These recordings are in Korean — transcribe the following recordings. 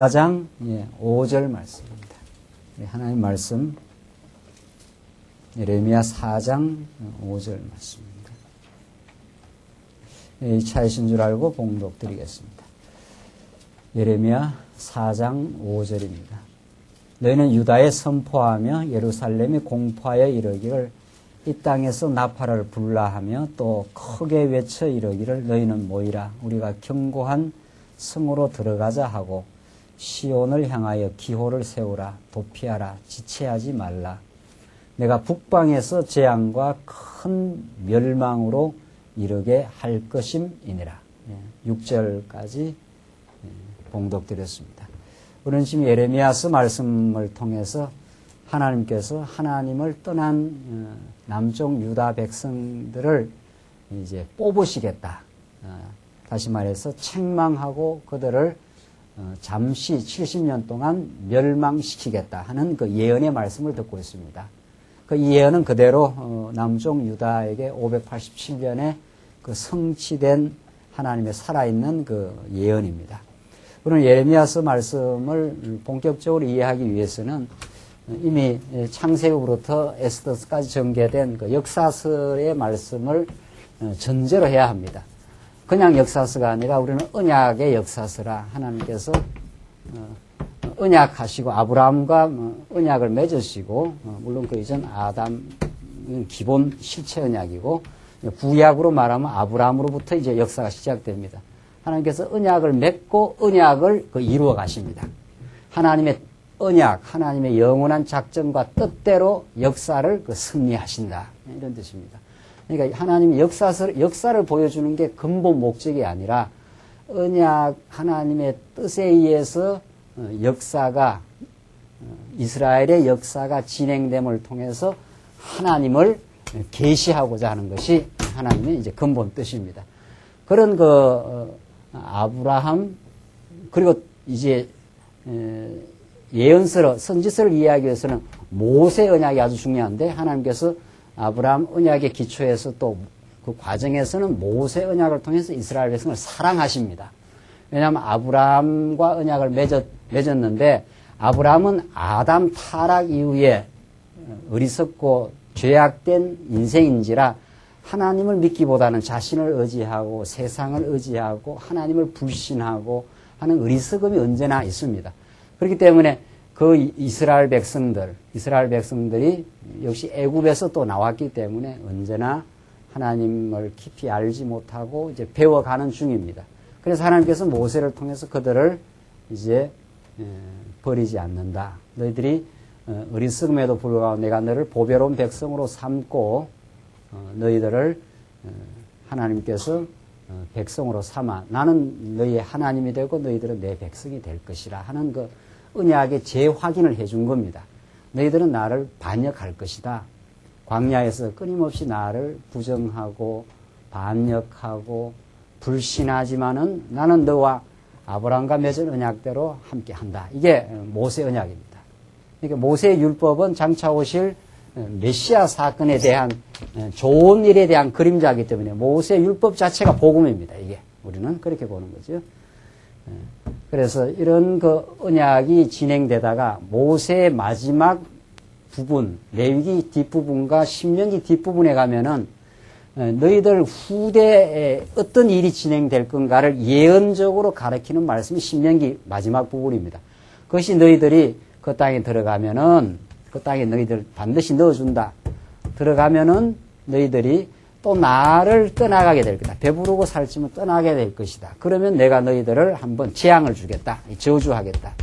4장 5절 말씀입니다. 하나님 말씀 예레미야 4장 5절 말씀입니다. 이 차이신 줄 알고 봉독 드리겠습니다. 예레미야 4장 5절입니다. 너희는 유다에 선포하며 예루살렘에 공포하여 이르기를 이 땅에서 나팔을 불라하며 또 크게 외쳐 이르기를 너희는 모이라 우리가 견고한 성으로 들어가자 하고 시온을 향하여 기호를 세우라 도피하라 지체하지 말라 내가 북방에서 재앙과 큰 멸망으로 이르게 할 것임이니라. 6절까지 봉독드렸습니다. 우리는 지금 예레미야서 말씀을 통해서 하나님께서 하나님을 떠난 남쪽 유다 백성들을 이제 뽑으시겠다. 다시 말해서 책망하고 그들을 잠시 70년 동안 멸망시키겠다 하는 그 예언의 말씀을 듣고 있습니다. 그 예언은 그대로 남쪽 유다에게 587년에 그 성취된 하나님의 살아있는 그 예언입니다. 우리는 예레미야서 말씀을 본격적으로 이해하기 위해서는 이미 창세기부터 에스더서까지 전개된 그 역사서의 말씀을 전제로 해야 합니다. 그냥 역사서가 아니라 우리는 언약의 역사서라 하나님께서 언약하시고 아브라함과 언약을 맺으시고 물론 그 이전 아담은 기본 실체 언약이고 구약으로 말하면 아브라함으로부터 이제 역사가 시작됩니다. 하나님께서 언약을 맺고 언약을 이루어 가십니다. 하나님의 언약, 하나님의 영원한 작정과 뜻대로 역사를 승리하신다. 이런 뜻입니다. 그러니까 하나님의 역사를 보여주는 게 근본 목적이 아니라 언약 하나님의 뜻에 의해서 역사가 이스라엘의 역사가 진행됨을 통해서 하나님을 계시하고자 하는 것이 하나님의 이제 근본 뜻입니다. 그런 아브라함 그리고 이제 예언서로 선지서를 이해하기 위해서는 모세 언약이 아주 중요한데 하나님께서 아브라함 언약의 기초에서 또 그 과정에서는 모세 언약을 통해서 이스라엘 백성을 사랑하십니다. 왜냐하면 아브라함과 언약을 맺었는데 아브라함은 아담 타락 이후에 어리석고 죄악된 인생인지라 하나님을 믿기보다는 자신을 의지하고 세상을 의지하고 하나님을 불신하고 하는 어리석음이 언제나 있습니다. 그렇기 때문에 그 이스라엘 백성들이 역시 애굽에서 또 나왔기 때문에 언제나 하나님을 깊이 알지 못하고 이제 배워가는 중입니다. 그래서 하나님께서 모세를 통해서 그들을 이제 버리지 않는다. 너희들이 어리석음에도 불구하고 내가 너를 보배로운 백성으로 삼고 너희들을 하나님께서 백성으로 삼아 나는 너희의 하나님이 되고 너희들은 내 백성이 될 것이라 하는 그 언약의 재확인을 해준 겁니다. 너희들은 나를 반역할 것이다. 광야에서 끊임없이 나를 부정하고 반역하고 불신하지만은 나는 너와 아브라함과 맺은 언약대로 함께한다. 이게 모세 언약입니다. 그러니까 모세의 율법은 장차 오실 메시아 사건에 대한 좋은 일에 대한 그림자이기 때문에 모세 율법 자체가 복음입니다. 이게 우리는 그렇게 보는 거죠. 그래서 이런 그 언약이 진행되다가 모세의 마지막 부분, 레위기 뒷부분과 신명기 뒷부분에 가면은 너희들 후대에 어떤 일이 진행될 건가를 예언적으로 가르치는 말씀이 신명기 마지막 부분입니다. 그것이 너희들이 그 땅에 들어가면은 그 땅에 너희들 반드시 넣어준다. 들어가면은 너희들이 또 나를 떠나가게 될 거다. 배부르고 살찌면 떠나게 될 것이다. 그러면 내가 너희들을 한번 재앙을 주겠다. 저주하겠다.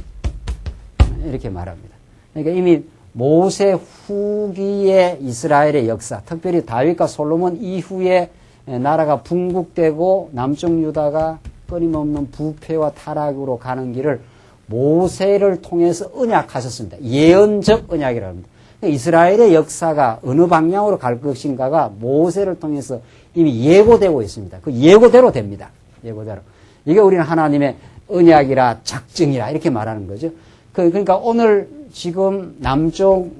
이렇게 말합니다. 그러니까 이미 모세 후기의 이스라엘의 역사, 특별히 다윗과 솔로몬 이후에 나라가 분국되고 남쪽 유다가 끊임없는 부패와 타락으로 가는 길을 모세를 통해서 언약하셨습니다. 예언적 언약이라고 합니다. 이스라엘의 역사가 어느 방향으로 갈 것인가가 모세를 통해서 이미 예고되고 있습니다. 그 예고대로 됩니다. 예고대로. 이게 우리는 하나님의 언약이라 작정이라 이렇게 말하는 거죠. 그러니까 오늘 지금 남쪽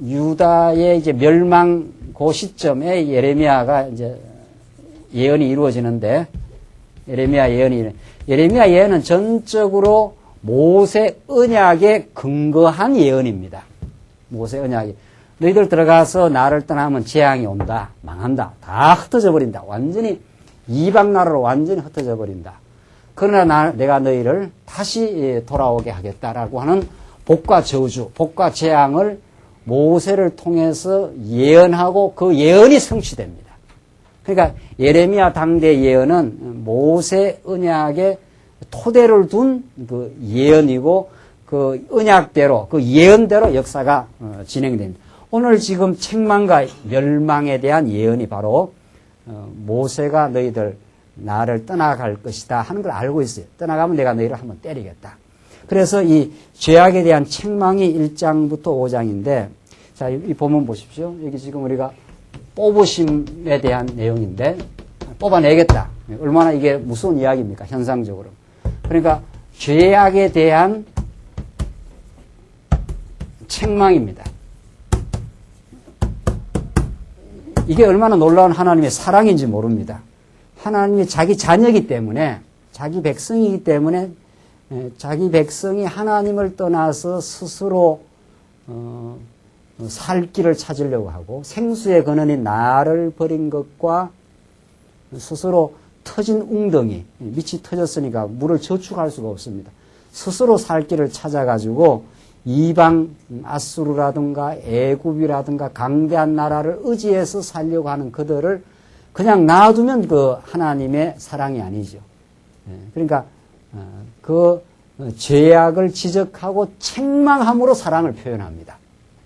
유다의 이제 멸망 그 시점에 예레미야가 이제 예언이 이루어지는데 예레미야 예언은 전적으로 모세 언약에 근거한 예언입니다. 모세 언약이. 너희들 들어가서 나를 떠나면 재앙이 온다. 망한다. 다 흩어져 버린다. 완전히 이방 나라로 완전히 흩어져 버린다. 그러나 내가 너희를 다시 돌아오게 하겠다라고 하는 복과 저주, 복과 재앙을 모세를 통해서 예언하고 그 예언이 성취됩니다. 그러니까 예레미야 당대 예언은 모세 언약의 토대를 둔 그 예언이고 그 언약대로 그 예언대로 역사가 진행됩니다. 오늘 지금 책망과 멸망에 대한 예언이 바로 모세가 너희들 나를 떠나갈 것이다 하는 걸 알고 있어요. 떠나가면 내가 너희를 한번 때리겠다. 그래서 이 죄악에 대한 책망이 1장부터 5장인데 자, 이 본문 보십시오. 여기 지금 우리가 뽑으심에 대한 내용인데 뽑아내겠다. 얼마나 이게 무서운 이야기입니까? 현상적으로. 그러니까 죄악에 대한 책망입니다. 이게 얼마나 놀라운 하나님의 사랑인지 모릅니다. 하나님이 자기 자녀이기 때문에 자기 백성이기 때문에 자기 백성이 하나님을 떠나서 스스로 살 길을 찾으려고 하고 생수의 근원인 나를 버린 것과 스스로 터진 웅덩이, 밑이 터졌으니까 물을 저축할 수가 없습니다. 스스로 살 길을 찾아가지고 이방 아수르라든가 애굽이라든가 강대한 나라를 의지해서 살려고 하는 그들을 그냥 놔두면 그 하나님의 사랑이 아니죠. 그러니까 그 죄악을 지적하고 책망함으로 사랑을 표현합니다.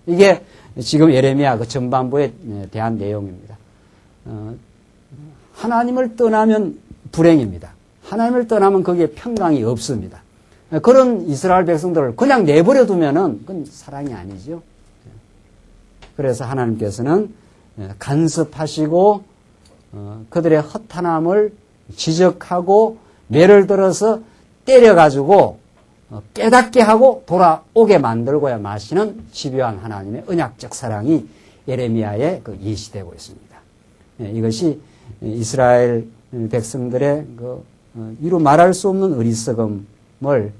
이게 지금 예레미야 그 전반부에 대한 내용입니다. 하나님을 떠나면 불행입니다. 하나님을 떠나면 거기에 평강이 없습니다. 그런 이스라엘 백성들을 그냥 내버려 두면은 그건 사랑이 아니죠. 그래서 하나님께서는 간섭하시고 그들의 허탄함을 지적하고 매를 들어서 때려가지고 깨닫게 하고 돌아오게 만들고야 마시는 집요한 하나님의 언약적 사랑이 예레미야에 예시되고 있습니다. 이것이 이스라엘 백성들의 이루 말할 수 없는 어리석음을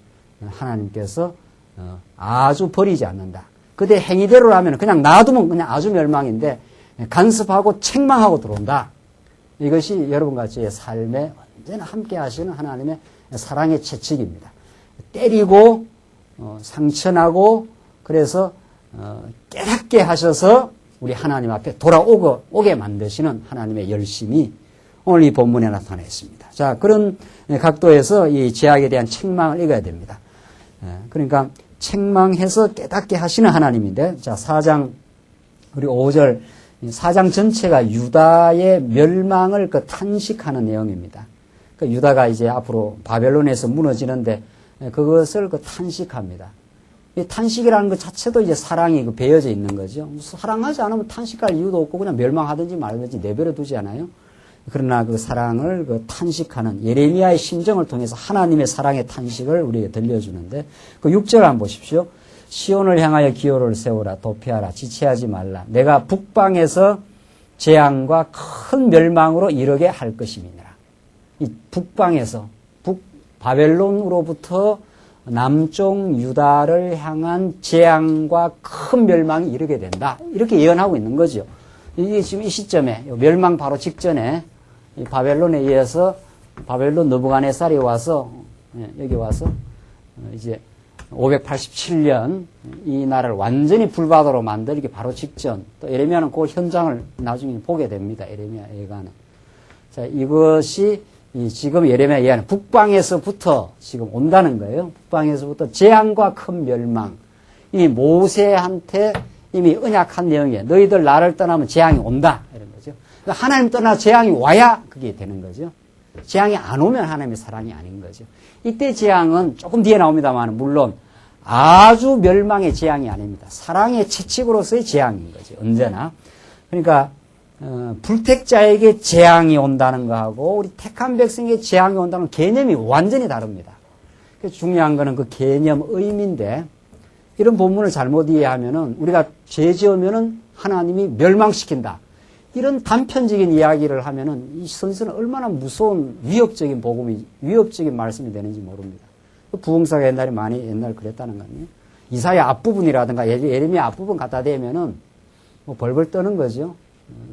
하나님께서 아주 버리지 않는다. 그대 행위대로라면 그냥 놔두면 그냥 아주 멸망인데 간섭하고 책망하고 들어온다. 이것이 여러분같이 삶에 언제나 함께 하시는 하나님의 사랑의 채찍입니다. 때리고 상처나고 그래서 깨닫게 하셔서 우리 하나님 앞에 돌아오게 만드시는 하나님의 열심이 오늘 이 본문에 나타나 있습니다. 자, 그런 각도에서 이 죄악에 대한 책망을 읽어야 됩니다. 그러니까 책망해서 깨닫게 하시는 하나님인데, 자, 4장 우리 5절 4장 전체가 유다의 멸망을 탄식하는 내용입니다. 유다가 이제 앞으로 바벨론에서 무너지는데 그것을 탄식합니다. 이 탄식이라는 것 자체도 이제 사랑이 배어져 있는 거죠. 사랑하지 않으면 탄식할 이유도 없고 그냥 멸망하든지 말든지 내버려 두지 않아요. 그러나 그 사랑을 탄식하는 예레미야의 심정을 통해서 하나님의 사랑의 탄식을 우리에게 들려주는데 그 6절 한번 보십시오. 시온을 향하여 기호를 세우라 도피하라 지체하지 말라 내가 북방에서 재앙과 큰 멸망으로 이르게 할 것임이니라. 이 북방에서 바벨론으로부터 남쪽 유다를 향한 재앙과 큰 멸망이 이르게 된다. 이렇게 예언하고 있는 거죠. 이게 지금 이 시점에 멸망 바로 직전에 바벨론에 의해서 바벨론 느부갓네살이 와서 여기 와서 이제 587년 이 나라를 완전히 불바다로 만들기 바로 직전. 또 예레미야는 그 현장을 나중에 보게 됩니다. 예레미야 예가는. 자, 이것이 지금 예레미야 예언은 북방에서부터 지금 온다는 거예요. 북방에서부터 재앙과 큰 멸망. 이 모세한테 이미 언약한 내용이에요. 너희들 나를 떠나면 재앙이 온다. 이런 거죠. 그러니까 하나님 떠나 재앙이 와야 그게 되는 거죠. 재앙이 안 오면 하나님의 사랑이 아닌 거죠. 이때 재앙은 조금 뒤에 나옵니다만 물론 아주 멸망의 재앙이 아닙니다. 사랑의 채찍으로서의 재앙인 거죠. 언제나. 그러니까 불택자에게 재앙이 온다는 거하고 우리 택한 백성에게 재앙이 온다는 개념이 완전히 다릅니다. 그래서 중요한 거는 그 개념 의미인데 이런 본문을 잘못 이해하면은 우리가 죄 지으면은 하나님이 멸망시킨다. 이런 단편적인 이야기를 하면은 이 선생은 얼마나 무서운 위협적인 복음이, 위협적인 말씀이 되는지 모릅니다. 부흥사가 옛날에 많이 옛날 그랬다는 거 아니에요? 이사야 앞부분이라든가 예레미야 앞부분 갖다 대면은 뭐 벌벌 떠는 거죠.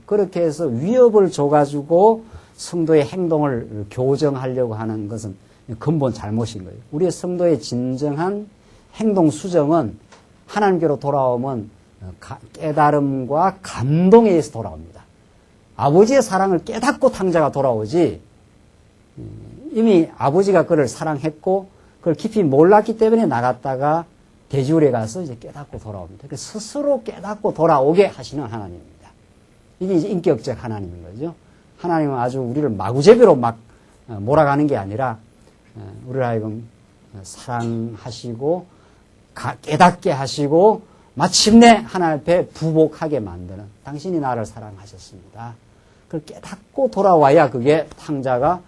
그렇게 해서 위협을 줘가지고 성도의 행동을 교정하려고 하는 것은 근본 잘못인 거예요. 우리의 성도의 진정한 행동 수정은 하나님께로 돌아오면 깨달음과 감동에 의해서 돌아옵니다. 아버지의 사랑을 깨닫고 탕자가 돌아오지, 이미 아버지가 그를 사랑했고 그걸 깊이 몰랐기 때문에 나갔다가 대지울에 가서 이제 깨닫고 돌아옵니다. 그래서 스스로 깨닫고 돌아오게 하시는 하나님입니다. 이게 이제 인격적 하나님인 거죠. 하나님은 아주 우리를 마구제비로 막 몰아가는 게 아니라 우리를 하여금 사랑하시고 깨닫게 하시고 마침내 하나님 앞에 부복하게 만드는, 당신이 나를 사랑하셨습니다. 그걸 깨닫고 돌아와야 그게 탕자가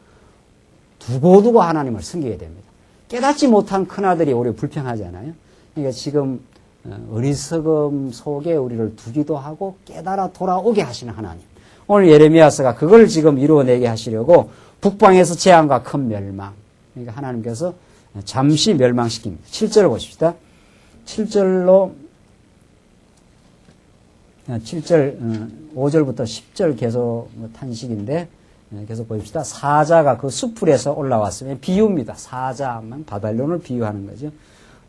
두고두고 하나님을 섬기게 됩니다. 깨닫지 못한 큰아들이 우리 불평하잖아요. 그러니까 지금 어리석음 속에 우리를 두기도 하고 깨달아 돌아오게 하시는 하나님. 오늘 예레미야서가 그걸 지금 이루어내게 하시려고 북방에서 재앙과 큰 멸망. 그러니까 하나님께서 잠시 멸망시킵니다. 7절을 보십시다. 7절 5절부터 10절 계속 탄식인데 계속 보십시다. 사자가 그 수풀에서 올라왔으면 비유입니다. 사자만 바벨론을 비유하는 거죠.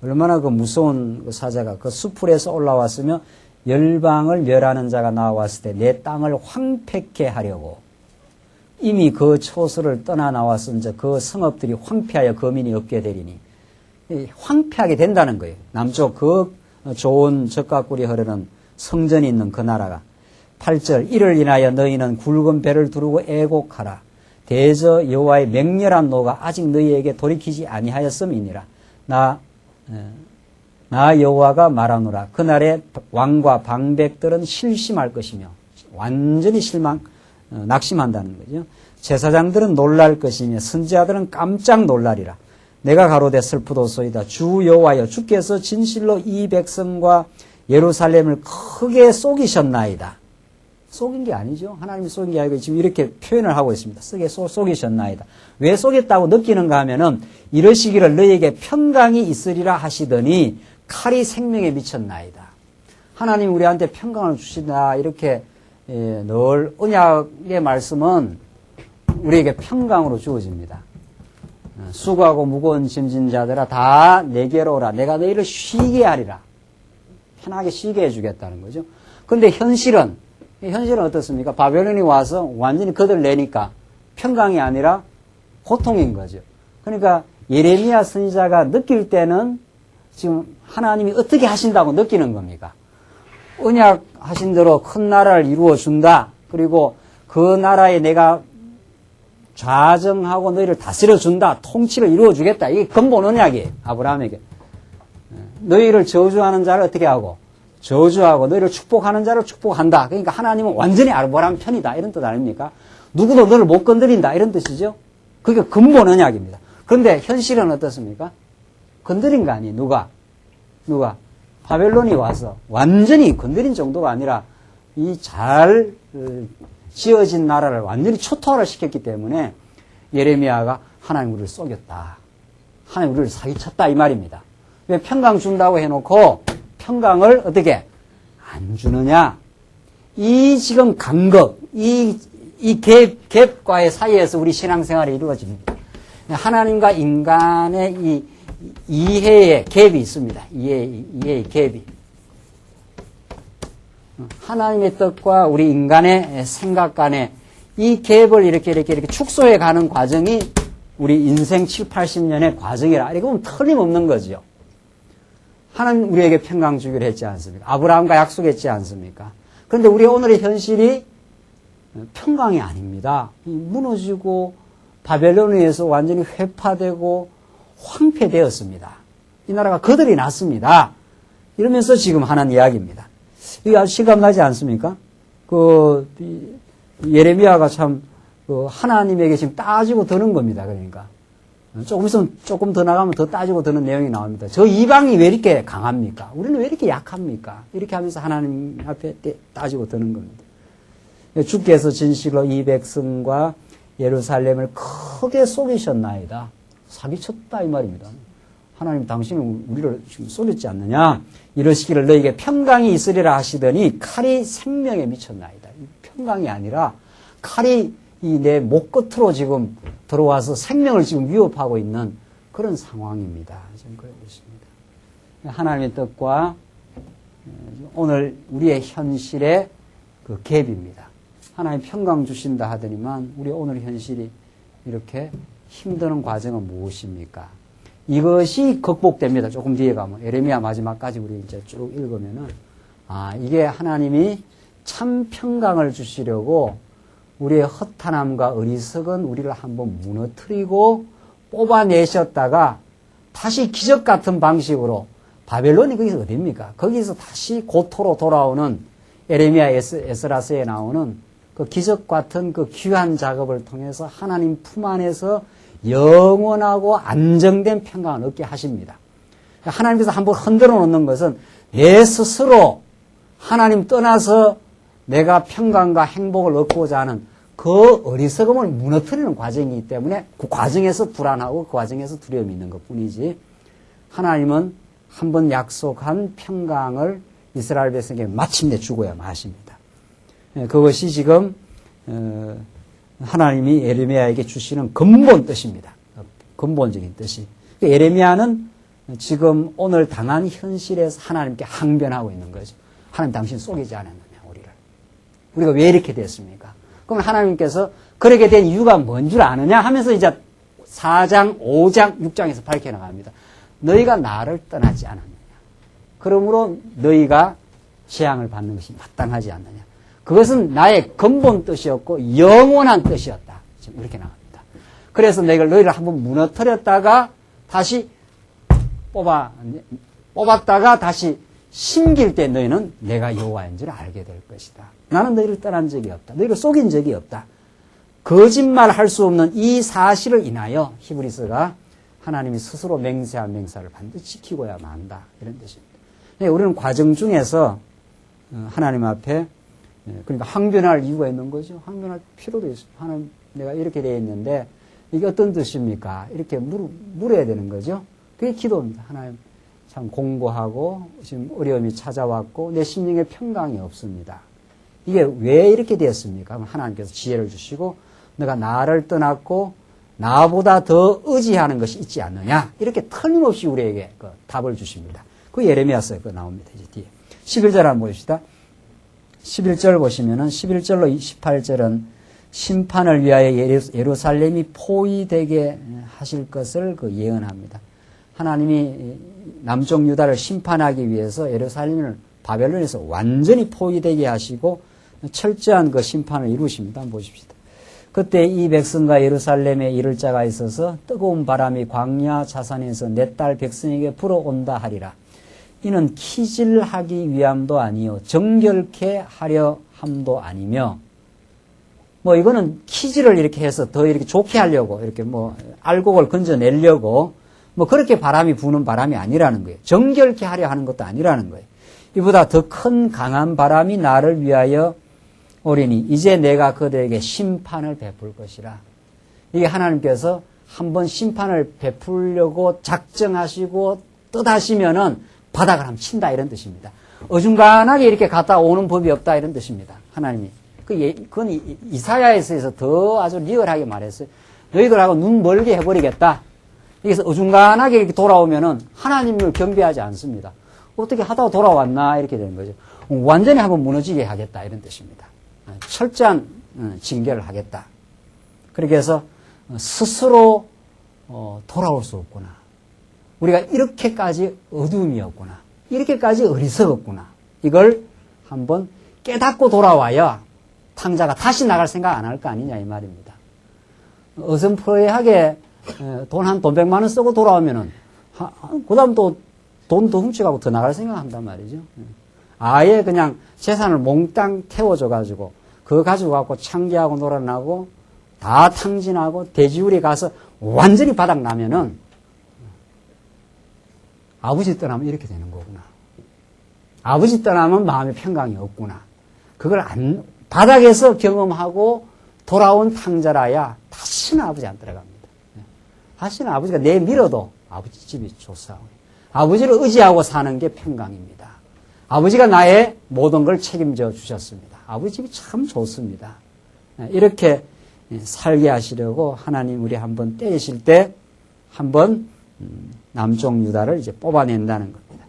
얼마나 그 무서운 그 사자가 그 수풀에서 올라왔으며 열방을 멸하는 자가 나왔을 때 내 땅을 황폐케 하려고 이미 그 초소를 떠나 나왔은즉 그 성읍들이 황폐하여 거민이 없게 되리니, 황폐하게 된다는 거예요. 남쪽 그 좋은 젖과 꿀이 흐르는 성전이 있는 그 나라가. 8절 이를 인하여 너희는 굵은 배를 두르고 애곡하라. 대저 여호와의 맹렬한 노가 아직 너희에게 돌이키지 아니하였음이니라. 나 여호와가 말하노라. 그날에 왕과 방백들은 실심할 것이며, 완전히 낙심한다는 거죠. 제사장들은 놀랄 것이며 선지자들은 깜짝 놀라리라. 내가 가로되 슬프도소이다. 주 여호와여, 주께서 진실로 이 백성과 예루살렘을 크게 속이셨나이다. 속인 게 아니죠. 하나님이 속인 게 아니고 지금 이렇게 표현을 하고 있습니다. 속이셨나이다. 왜 속였다고 느끼는가 하면은 이러시기를 너희에게 평강이 있으리라 하시더니 칼이 생명에 미쳤나이다. 하나님 우리한테 평강을 주시다. 이렇게 늘 언약의 말씀은 우리에게 평강으로 주어집니다. 수고하고 무거운 짐진 자들아 다 내게로 오라. 내가 너희를 쉬게 하리라. 편하게 쉬게 해주겠다는 거죠. 그런데 현실은 어떻습니까? 바벨론이 와서 완전히 그들 내니까 평강이 아니라 고통인 거죠. 그러니까 예레미야 선지자가 느낄 때는 지금 하나님이 어떻게 하신다고 느끼는 겁니까? 언약 하신 대로 큰 나라를 이루어 준다. 그리고 그 나라에 내가 좌정하고 너희를 다스려 준다. 통치를 이루어 주겠다. 이게 근본 언약이에요. 아브라함에게. 너희를 저주하는 자를 어떻게 하고? 저주하고 너희를 축복하는 자를 축복한다. 그러니까 하나님은 완전히 아브라함 편이다. 이런 뜻 아닙니까? 누구도 너를 못 건드린다. 이런 뜻이죠. 그게 근본 언약입니다. 그런데 현실은 어떻습니까? 건드린 거 아니에요. 누가? 바벨론이 와서 완전히 건드린 정도가 아니라 이 잘 지어진 나라를 완전히 초토화를 시켰기 때문에 예레미야가 하나님 우리를 속였다. 하나님 우리를 사기쳤다. 이 말입니다. 왜 평강 준다고 해놓고 평강을 어떻게 안 주느냐? 이 지금 간극, 이 갭과의 사이에서 우리 신앙생활이 이루어집니다. 하나님과 인간의 이 이해의 갭이 있습니다. 이해의 갭이. 하나님의 뜻과 우리 인간의 생각 간의 이 갭을 이렇게 축소해 가는 과정이 우리 인생 7, 80년의 과정이라. 이렇게 보면 틀림없는 거죠. 하나님 우리에게 평강 주기로 했지 않습니까? 아브라함과 약속했지 않습니까? 그런데 우리 오늘의 현실이 평강이 아닙니다. 무너지고 바벨론에 의해서 완전히 회파되고 황폐되었습니다. 이 나라가 거들이 났습니다. 이러면서 지금 하는 이야기입니다. 이게 아주 실감나지 않습니까? 예레미야가 참 하나님에게 지금 따지고 드는 겁니다. 그러니까 조금 있으면 조금 더 나가면 더 따지고 드는 내용이 나옵니다. 저 이방이 왜 이렇게 강합니까? 우리는 왜 이렇게 약합니까? 이렇게 하면서 하나님 앞에 따지고 드는 겁니다. 주께서 진실로 이 백성과 예루살렘을 크게 속이셨나이다. 사기쳤다 이 말입니다. 하나님 당신은 우리를 지금 쏘렸지 않느냐? 이러시기를 너에게 평강이 있으리라 하시더니 칼이 생명에 미쳤나이다. 평강이 아니라 칼이 이 내 목 끝으로 지금 들어와서 생명을 지금 위협하고 있는 그런 상황입니다. 지금 그러고 있습니다. 하나님의 뜻과 오늘 우리의 현실의 그 갭입니다. 하나님 평강 주신다 하더니만 우리 오늘 현실이 이렇게 힘드는 과정은 무엇입니까? 이것이 극복됩니다. 조금 뒤에 가면 예레미야 마지막까지 우리 이제 쭉 읽으면은 이게 하나님이 참 평강을 주시려고 우리의 허탄함과 어리석은 우리를 한번 무너뜨리고 뽑아내셨다가 다시 기적 같은 방식으로 바벨론이 거기서 어딥니까? 거기서 다시 고토로 돌아오는 예레미야 에스라스에 나오는 그 기적 같은 그 귀한 작업을 통해서 하나님 품 안에서 영원하고 안정된 평강을 얻게 하십니다. 하나님께서 한번 흔들어 놓는 것은 내 스스로 하나님 떠나서 내가 평강과 행복을 얻고자 하는 그 어리석음을 무너뜨리는 과정이기 때문에 그 과정에서 불안하고 그 과정에서 두려움이 있는 것 뿐이지 하나님은 한번 약속한 평강을 이스라엘 백성에게 마침내 주고야 마십니다. 그것이 지금 하나님이 예레미야에게 주시는 근본 뜻입니다. 근본적인 뜻이. 예레미야는 지금 오늘 당한 현실에서 하나님께 항변하고 있는 거죠. 하나님 당신 속이지 않았느냐 우리를. 우리가 왜 이렇게 됐습니까? 그럼 하나님께서 그렇게 된 이유가 뭔 줄 아느냐 하면서 이제 4장, 5장, 6장에서 밝혀나갑니다. 너희가 나를 떠나지 않았느냐. 그러므로 너희가 재앙을 받는 것이 마땅하지 않느냐. 그것은 나의 근본 뜻이었고 영원한 뜻이었다. 지금 이렇게 나갑니다. 그래서 너희를 한번 무너뜨렸다가 다시 뽑았다가 다시 심길 때 너희는 내가 여호와인 줄 알게 될 것이다. 나는 너희를 떠난 적이 없다. 너희를 속인 적이 없다. 거짓말할 수 없는 이 사실을 인하여 히브리서가 하나님이 스스로 맹세한 맹사를 반드시 지키고야 만다. 이런 뜻입니다. 우리는 과정 중에서 하나님 앞에 그러니까 항변할 이유가 있는 거죠. 항변할 필요도 있습니다. 하나님 내가 이렇게 되어 있는데 이게 어떤 뜻입니까? 이렇게 물어야 되는 거죠. 그게 기도입니다. 하나님 참 공부하고 지금 어려움이 찾아왔고 내 심령에 평강이 없습니다. 이게 왜 이렇게 되었습니까? 그럼 하나님께서 지혜를 주시고 너가 나를 떠났고 나보다 더 의지하는 것이 있지 않느냐? 이렇게 틀림없이 우리에게 그 답을 주십니다. 그 예레미야서에 그 나옵니다. 이제 뒤에 11절 한번 보십시다. 11절 보시면은 11절로 28절은 심판을 위하여 예루살렘이 포위되게 하실 것을 그 예언합니다. 하나님이 남쪽 유다를 심판하기 위해서 예루살렘을 바벨론에서 완전히 포위되게 하시고 철저한 그 심판을 이루십니다. 한번 보십시다. 그때 이 백성과 예루살렘에 이를 자가 있어서 뜨거운 바람이 광야 자산에서 내 딸 백성에게 불어온다 하리라. 이는 키질하기 위함도 아니요 정결케 하려 함도 아니며 이거는 키질을 이렇게 해서 더 이렇게 좋게 하려고 이렇게 알곡을 건져내려고 그렇게 바람이 부는 바람이 아니라는 거예요. 정결케 하려 하는 것도 아니라는 거예요. 이보다 더 큰 강한 바람이 나를 위하여 오리니 이제 내가 그들에게 심판을 베풀 것이라. 이게 하나님께서 한번 심판을 베풀려고 작정하시고 뜻하시면은 바닥을 한번 친다 이런 뜻입니다. 어중간하게 이렇게 갔다 오는 법이 없다 이런 뜻입니다. 하나님이. 그건 이사야에서 더 아주 리얼하게 말했어요. 너희들하고 눈 멀게 해버리겠다. 여기서 어중간하게 이렇게 돌아오면은 하나님을 경배하지 않습니다. 어떻게 하다가 돌아왔나 이렇게 되는 거죠. 완전히 한번 무너지게 하겠다 이런 뜻입니다. 철저한 징계를 하겠다. 그렇게 해서 스스로 돌아올 수 없구나. 우리가 이렇게까지 어둠이었구나. 이렇게까지 어리석었구나. 이걸 한번 깨닫고 돌아와야 탕자가 다시 나갈 생각 안 할 거 아니냐 이 말입니다. 어슴푸레하게 돈 100만 원 쓰고 돌아오면은 그 다음 또 돈 더 훔쳐가고 더 나갈 생각 한단 말이죠. 아예 그냥 재산을 몽땅 태워줘가지고 그거 가지고 갖고 창기하고 놀아나고 다 탕진하고 돼지우리 가서 완전히 바닥 나면은 아버지 떠나면 이렇게 되는 거구나. 아버지 떠나면 마음의 평강이 없구나. 그걸 바닥에서 경험하고 돌아온 탕자라야 다시는 아버지 안 들어갑니다. 다시는 아버지가 내밀어도 아버지 집이 좋사오니. 아버지를 의지하고 사는 게 평강입니다. 아버지가 나의 모든 걸 책임져 주셨습니다. 아버지 집이 참 좋습니다. 이렇게 살게 하시려고 하나님 우리 한번 때리실 때 한번 남쪽 유다를 이제 뽑아낸다는 겁니다.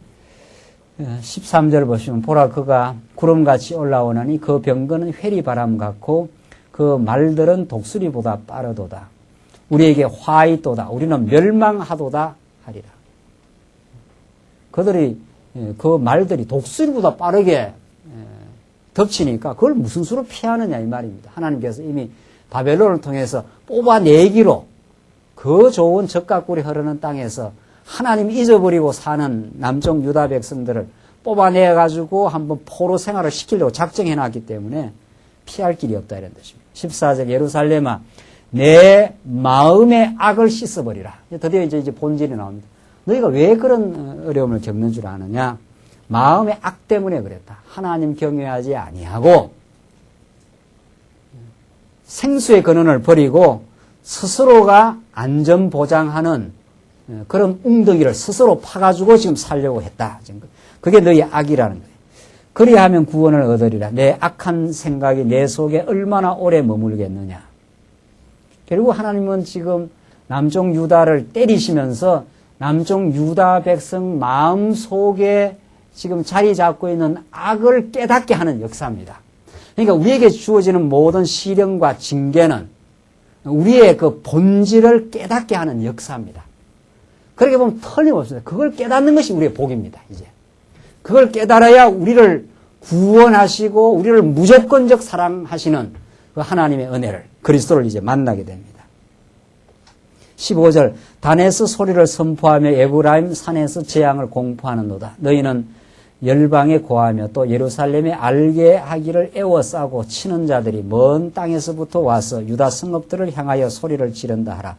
13절 보시면 보라 그가 구름같이 올라오나니 그 병거는 회리바람 같고 그 말들은 독수리보다 빠르도다. 우리에게 화 있도다. 우리는 멸망하도다 하리라. 그들이 그 말들이 독수리보다 빠르게 덮치니까 그걸 무슨 수로 피하느냐 이 말입니다. 하나님께서 이미 바벨론을 통해서 뽑아내기로 그 좋은 젖과 꿀이 흐르는 땅에서 하나님 잊어버리고 사는 남쪽 유다 백성들을 뽑아내가지고 한번 포로 생활을 시키려고 작정해놨기 때문에 피할 길이 없다 이런 뜻입니다. 14절 예루살렘아 내 마음의 악을 씻어버리라. 드디어 이제 본질이 나옵니다. 너희가 왜 그런 어려움을 겪는 줄 아느냐? 마음의 악 때문에 그랬다. 하나님 경외하지 아니하고 생수의 근원을 버리고 스스로가 안전 보장하는 그런 웅덩이를 스스로 파가지고 지금 살려고 했다. 그게 너희 악이라는 거예요. 그리하면 구원을 얻으리라. 내 악한 생각이 내 속에 얼마나 오래 머물겠느냐. 결국 하나님은 지금 남쪽 유다를 때리시면서 남쪽 유다 백성 마음 속에 지금 자리 잡고 있는 악을 깨닫게 하는 역사입니다. 그러니까 우리에게 주어지는 모든 시련과 징계는 우리의 그 본질을 깨닫게 하는 역사입니다. 그렇게 보면 틀림없습니다. 그걸 깨닫는 것이 우리의 복입니다. 이제 그걸 깨달아야 우리를 구원하시고 우리를 무조건적 사랑하시는 그 하나님의 은혜를 그리스도를 이제 만나게 됩니다. 15절 단에서 소리를 선포하며 에브라임 산에서 재앙을 공포하는도다. 너희는 열방에 고하며 또 예루살렘에 알게 하기를 애워싸고 치는 자들이 먼 땅에서부터 와서 유다 성읍들을 향하여 소리를 지른다 하라.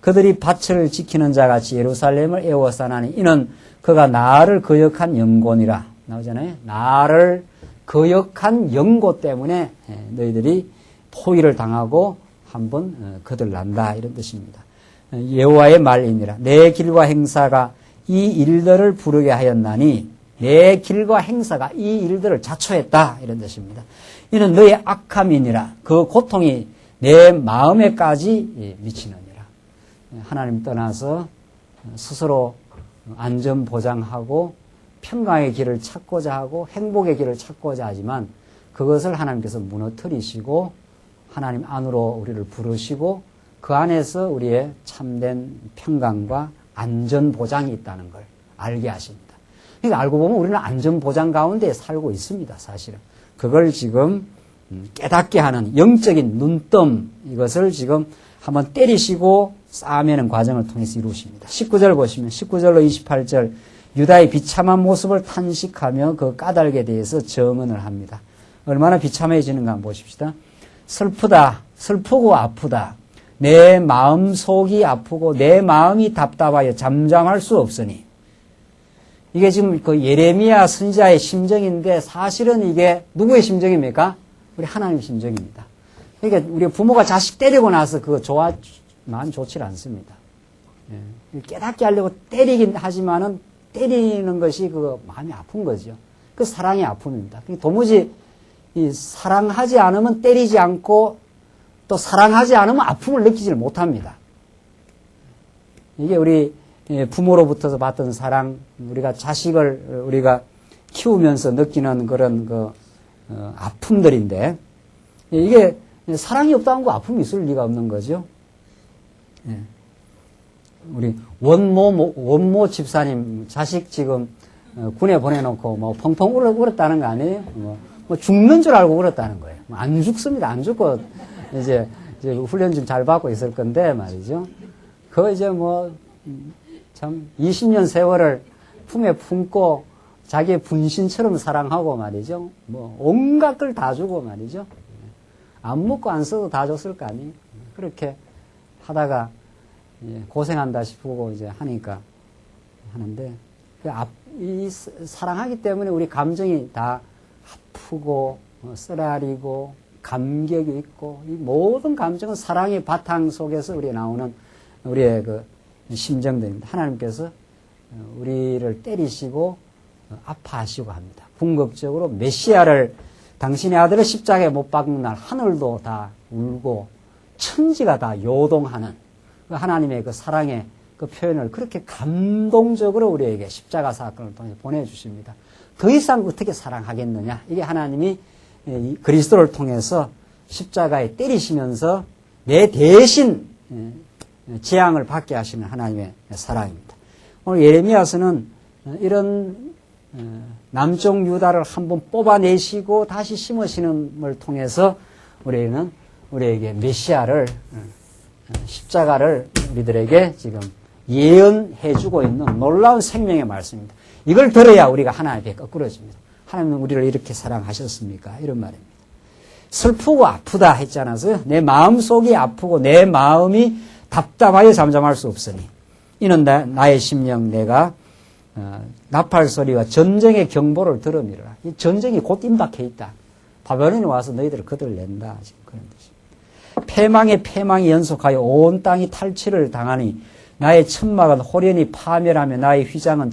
그들이 밭을 지키는 자같이 예루살렘을 애워싸나니 이는 그가 나를 거역한 영곤이라. 나오잖아요. 나를 거역한 영고 때문에 너희들이 포위를 당하고 한번 거들난다 이런 뜻입니다. 여호와의 말이니라. 내 길과 행사가 이 일들을 부르게 하였나니 내 길과 행사가 이 일들을 자초했다 이런 뜻입니다. 이는 너의 악함이니라. 그 고통이 내 마음에까지 미치느니라. 하나님 떠나서 스스로 안전 보장하고 평강의 길을 찾고자 하고 행복의 길을 찾고자 하지만 그것을 하나님께서 무너뜨리시고 하나님 안으로 우리를 부르시고 그 안에서 우리의 참된 평강과 안전 보장이 있다는 걸 알게 하십니다. 그러니까 알고 보면 우리는 안전 보장 가운데 살고 있습니다. 사실은 그걸 지금 깨닫게 하는 영적인 눈뜸 이것을 지금 한번 때리시고 쌓아매는 과정을 통해서 이루십니다. 19절 보시면 19절로 28절 유다의 비참한 모습을 탄식하며 그 까닭에 대해서 정언을 합니다. 얼마나 비참해지는가 한번 보십시다. 슬프고 아프다. 내 마음 속이 아프고 내 마음이 답답하여 잠잠할 수 없으니. 이게 지금 그 예레미야 선지자의 심정인데 사실은 이게 누구의 심정입니까? 우리 하나님의 심정입니다. 그러니까 우리 부모가 자식 때리고 나서 그거 마음이 좋지 않습니다. 예. 깨닫게 하려고 때리긴 하지만은 때리는 것이 그 마음이 아픈 거죠. 그 사랑의 아픔입니다. 도무지 이 사랑하지 않으면 때리지 않고 또 사랑하지 않으면 아픔을 느끼지를 못합니다. 이게 우리 부모로부터 받던 사랑, 우리가 자식을 우리가 키우면서 느끼는 그런 그 아픔들인데 이게 사랑이 없다는 거 아픔이 있을 리가 없는 거죠. 예. 우리 원모 집사님 자식 지금 군에 보내놓고 뭐 펑펑 울었다는 거 아니에요? 뭐 죽는 줄 알고 울었다는 거예요. 안 죽습니다. 안 죽고 이제 훈련 좀 잘 받고 있을 건데 말이죠. 그 이제 뭐 참 20년 세월을 품에 품고 자기의 분신처럼 사랑하고 말이죠. 뭐 온갖 걸 다 주고 말이죠. 안 먹고 안 써도 다 줬을 거 아니에요. 그렇게 하다가 고생한다 싶고 이제 하니까 하는데 이 사랑하기 때문에 우리 감정이 다 아프고 쓰라리고 감격이 있고 이 모든 감정은 사랑의 바탕 속에서 우리 나오는 우리의 그 심정들입니다. 하나님께서 우리를 때리시고 아파하시고 합니다. 궁극적으로 메시아를 당신의 아들을 십자가에 못 박는 날 하늘도 다 울고 천지가 다 요동하는 그 하나님의 그 사랑의 그 표현을 그렇게 감동적으로 우리에게 십자가 사건을 통해 보내주십니다. 더 이상 어떻게 사랑하겠느냐. 이게 하나님이 그리스도를 통해서 십자가에 때리시면서 내 대신 재앙을 받게 하시는 하나님의 사랑입니다. 오늘 예레미야서는 이런 남쪽 유다를 한번 뽑아내시고 다시 심으시는을 통해서 우리에게 메시아를 십자가를 우리들에게 지금 예언해주고 있는 놀라운 생명의 말씀입니다. 이걸 들어야 우리가 하나님 앞에 거꾸러집니다. 하나님은 우리를 이렇게 사랑하셨습니까? 이런 말입니다. 슬프고 아프다 했지 않았어요? 내 마음속이 아프고 내 마음이 답답하여 잠잠할 수 없으니 이는 나의 심령 내가 나팔 소리와 전쟁의 경보를 들음이라. 이 전쟁이 곧 임박해 있다. 바벨론이 와서 너희들을 거들낸다. 지금 그런 뜻입니다. 패망의 패망이 연속하여 온 땅이 탈취를 당하니 나의 천막은 호련히 파멸하며 나의 휘장은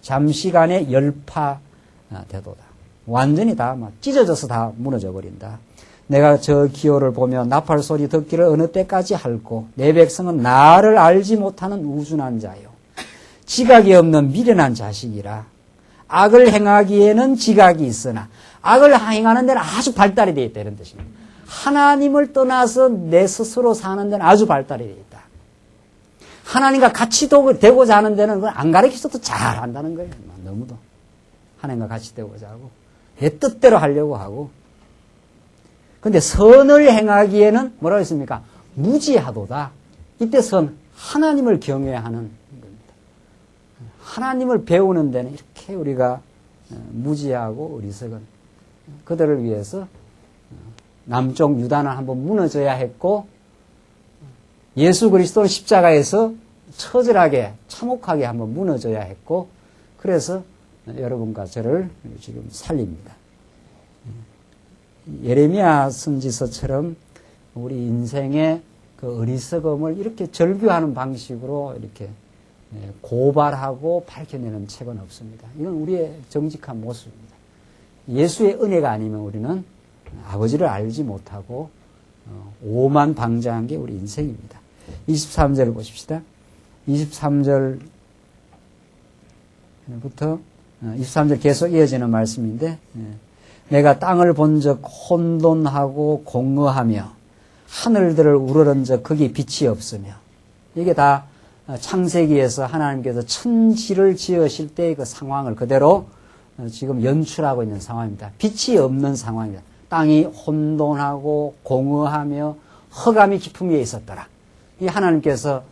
잠시간에 열파되도다. 완전히 다 막 찢어져서 다 무너져 버린다. 내가 저 기호를 보며 나팔 소리 듣기를 어느 때까지 할꼬. 내 백성은 나를 알지 못하는 우준한 자요. 지각이 없는 미련한 자식이라. 악을 행하기에는 지각이 있으나 악을 행하는 데는 아주 발달이 되어 있다. 이런 뜻입니다. 하나님을 떠나서 내 스스로 사는 데는 아주 발달이 되어 있다. 하나님과 같이 되고자 하는 데는 그걸 안 가르치셔도 잘 한다는 거예요. 너무도. 하나님과 같이 되고자 하고 내 뜻대로 하려고 하고. 근데 선을 행하기에는 뭐라고 했습니까? 무지하도다. 이때 선, 하나님을 경외하는 겁니다. 하나님을 배우는 데는 이렇게 우리가 무지하고 어리석은 그들을 위해서 남쪽 유다는 한번 무너져야 했고 예수 그리스도는 십자가에서 처절하게 참혹하게 한번 무너져야 했고 그래서 여러분과 저를 지금 살립니다. 예레미야 선지서처럼 우리 인생의 그 어리석음을 이렇게 절규하는 방식으로 이렇게 고발하고 밝혀내는 책은 없습니다. 이건 우리의 정직한 모습입니다. 예수의 은혜가 아니면 우리는 아버지를 알지 못하고 오만방자한 게 우리 인생입니다. 23절을 보십시다. 23절부터 23절 계속 이어지는 말씀인데 내가 땅을 본 적 혼돈하고 공허하며 하늘들을 우러른 적 거기 빛이 없으며 이게 다 창세기에서 하나님께서 천지를 지으실 때의 그 상황을 그대로 지금 연출하고 있는 상황입니다. 빛이 없는 상황입니다. 땅이 혼돈하고 공허하며 흑암이 깊음 위에 있었더라. 이 하나님께서